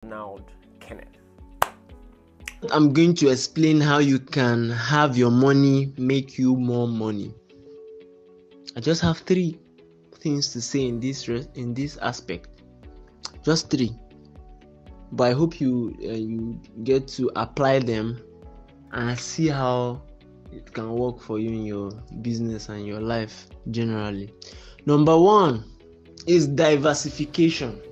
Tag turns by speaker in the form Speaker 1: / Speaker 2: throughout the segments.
Speaker 1: Ronald Kenneth.
Speaker 2: I'm going to explain how you can have your money make you more money. I just have 3 things to say in this aspect. Just 3. But I hope you get to apply them and see how it can work for you in your business and your life generally. Number 1 is diversification.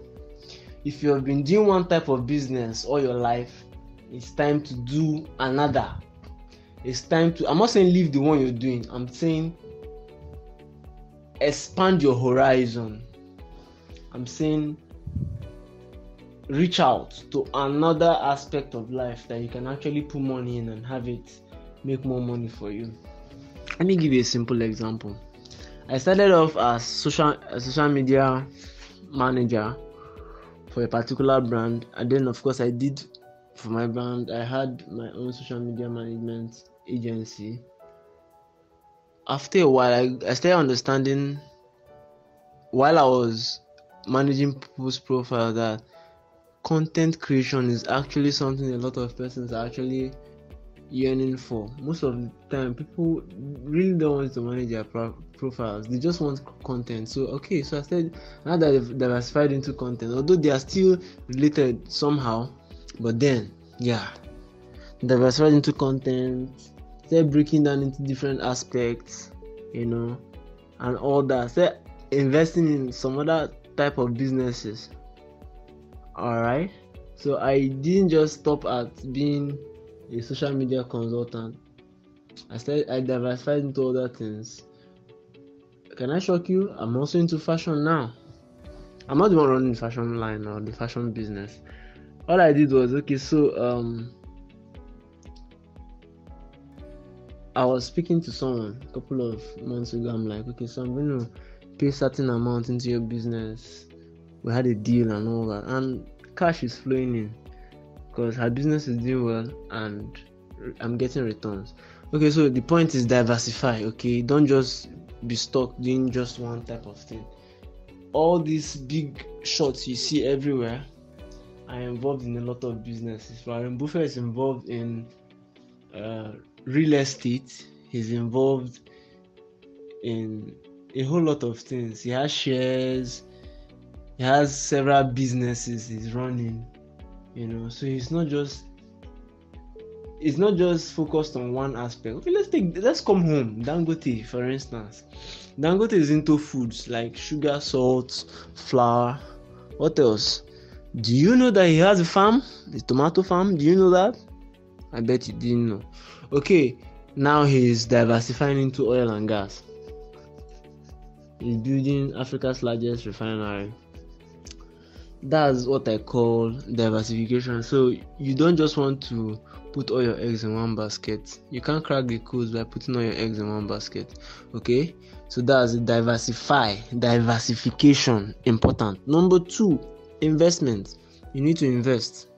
Speaker 2: If you have been doing one type of business all your life, it's time to do another. It's time to, I'm not saying leave the one you're doing, I'm saying expand your horizon. I'm saying reach out to another aspect of life that you can actually put money in and have it make more money for you. Let me give you a simple example. I started off as a social media manager for a particular brand, and then of course I did for my brand, I had my own social media management agency. After a while, I started understanding, while I was managing people's profile, that content creation is actually something a lot of persons are actually yearning for. Most of the time, people really don't want to manage their profiles. They just want content. So I said, now that they've diversified into content, although they are still related somehow, but then, diversified into content, start breaking down into different aspects, and all that. Start investing in some other type of businesses. Alright, so I didn't just stop at being a social media consultant. I diversified into other things. Can I shock you? I'm also into fashion now. I'm not the one running the fashion line or the fashion business. All I did was I was speaking to someone a couple of months ago. I'm like, so I'm going to pay a certain amount into your business. We had a deal and all that, and cash is flowing in because her business is doing well and I'm getting returns. So the point is diversify. Don't just be stuck doing just one type of thing. All these big shots you see everywhere are involved in a lot of businesses. Warren Buffett is involved in real estate. He's involved in a whole lot of things. He has shares. He has several businesses he's running. So it's not just focused on one aspect. Let's come home. Dangote, for instance. Dangote is into foods like sugar, salt, flour. What else? Do you know that he has a farm? The tomato farm? Do you know that? I bet you didn't know. Now he's diversifying into oil and gas. He's building Africa's largest refinery. That's what I call diversification. So you don't just want to put all your eggs in one basket. You can't crack the code by putting all your eggs in one basket. So that's diversification, important. Number 2, investment. You need to invest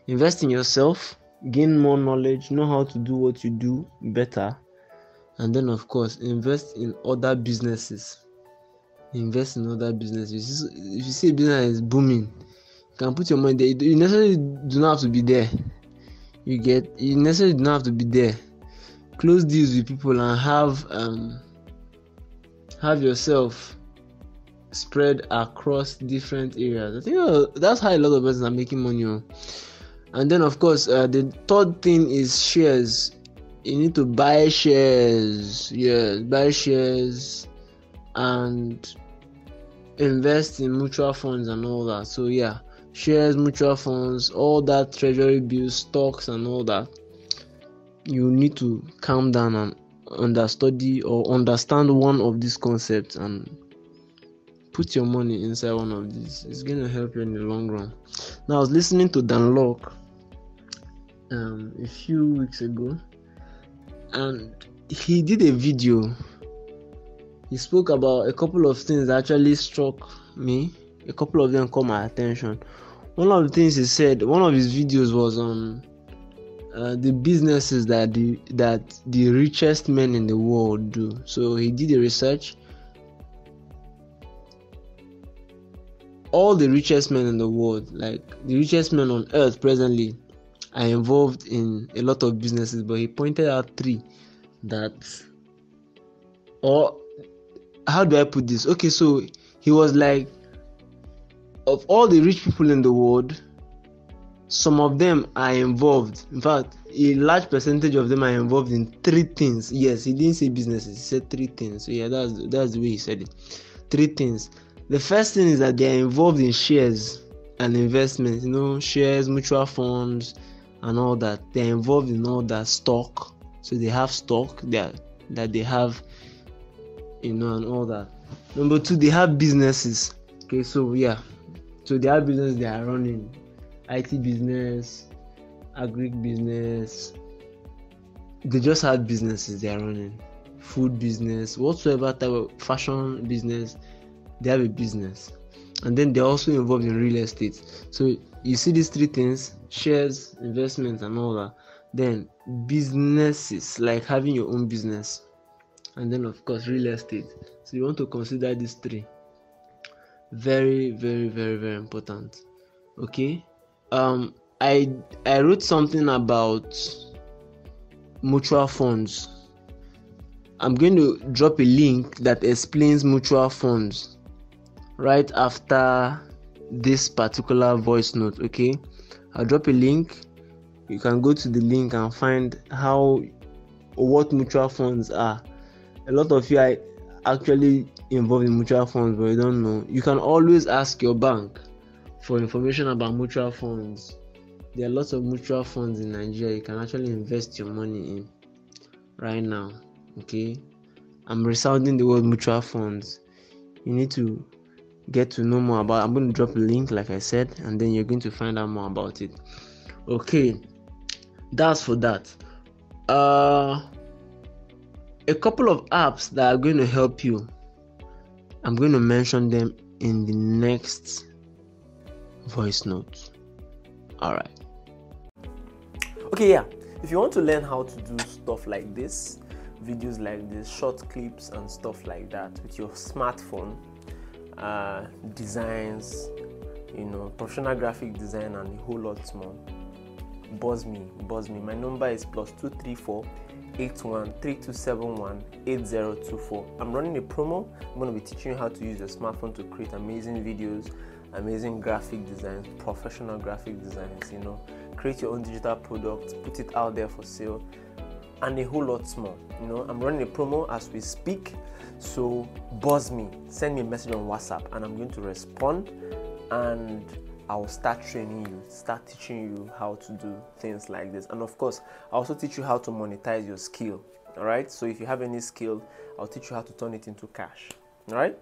Speaker 2: in yourself, gain more knowledge, know how to do what you do better, and then of course invest in other businesses. If you see a business is booming, you can put your money there. You necessarily do not have to be there. You necessarily do not have to be there. Close deals with people and have yourself spread across different areas. I think that's how a lot of persons are making money. And then of course the 3rd thing is shares. You need to buy shares. Buy shares and invest in mutual funds and all that. So shares, mutual funds, all that, treasury bills, stocks and all that. You need to calm down and understand one of these concepts and put your money inside one of these. It's going to help you in the long run. Now I was listening to Dan Lok a few weeks ago, and he did a video. He spoke about a couple of things that actually struck me. A couple of them caught my attention. One of the things he said, one of his videos was on the businesses that the richest men in the world do. So he did a research all the richest men in the world, like the richest men on earth presently, are involved in a lot of businesses, but he pointed out three that, or how do I put this? Okay, so he was like, of all the rich people in the world, some of them are involved. In fact, a large percentage of them are involved in three things. Yes, he didn't say businesses, he said three things. So yeah, that's the way he said it. Three things. The first thing is that they are involved in shares and investments, shares, mutual funds, and all that. They're involved in all that stock. So they have stock that they have, and all that. Number two, they have businesses. Okay, so yeah. So they have business they are running. IT business, agric business. They just have businesses they are running. Food business, whatsoever type of fashion business, they have a business. And then they're also involved in real estate. So you see these three things: shares, investments, and all that. Then businesses, like having your own business. And then of course real estate. So you want to consider these three. Very, very, very, very important. Okay. I wrote something about mutual funds. I'm going to drop a link that explains mutual funds right after this particular voice note. Okay, I'll drop a link. You can go to the link and find what mutual funds are. A lot of you are actually involved in mutual funds, but you don't know. You can always ask your bank for information about mutual funds. There are lots of mutual funds in Nigeria you can actually invest your money in right now. Okay, I'm resounding the word mutual funds. You need to get to know more about it. I'm going to drop a link, like I said, and then you're going to find out more about it. Okay, that's for that. A couple of apps that are going to help you, I'm going to mention them in the next voice note. All right.
Speaker 1: Okay, yeah. If you want to learn how to do stuff like this, videos like this, short clips and stuff like that with your smartphone, designs, professional graphic design and a whole lot more, buzz me. My number is +234 81 3271 8024. I'm running a promo. I'm going to be teaching you how to use your smartphone to create amazing videos, amazing graphic designs, professional graphic designs, create your own digital product, put it out there for sale, and a whole lot more. I'm running a promo as we speak, so buzz me, send me a message on WhatsApp, and I'm going to respond, and I'll start training you, start teaching you how to do things like this. And of course, I'll also teach you how to monetize your skill. All right, so if you have any skill, I'll teach you how to turn it into cash. All right,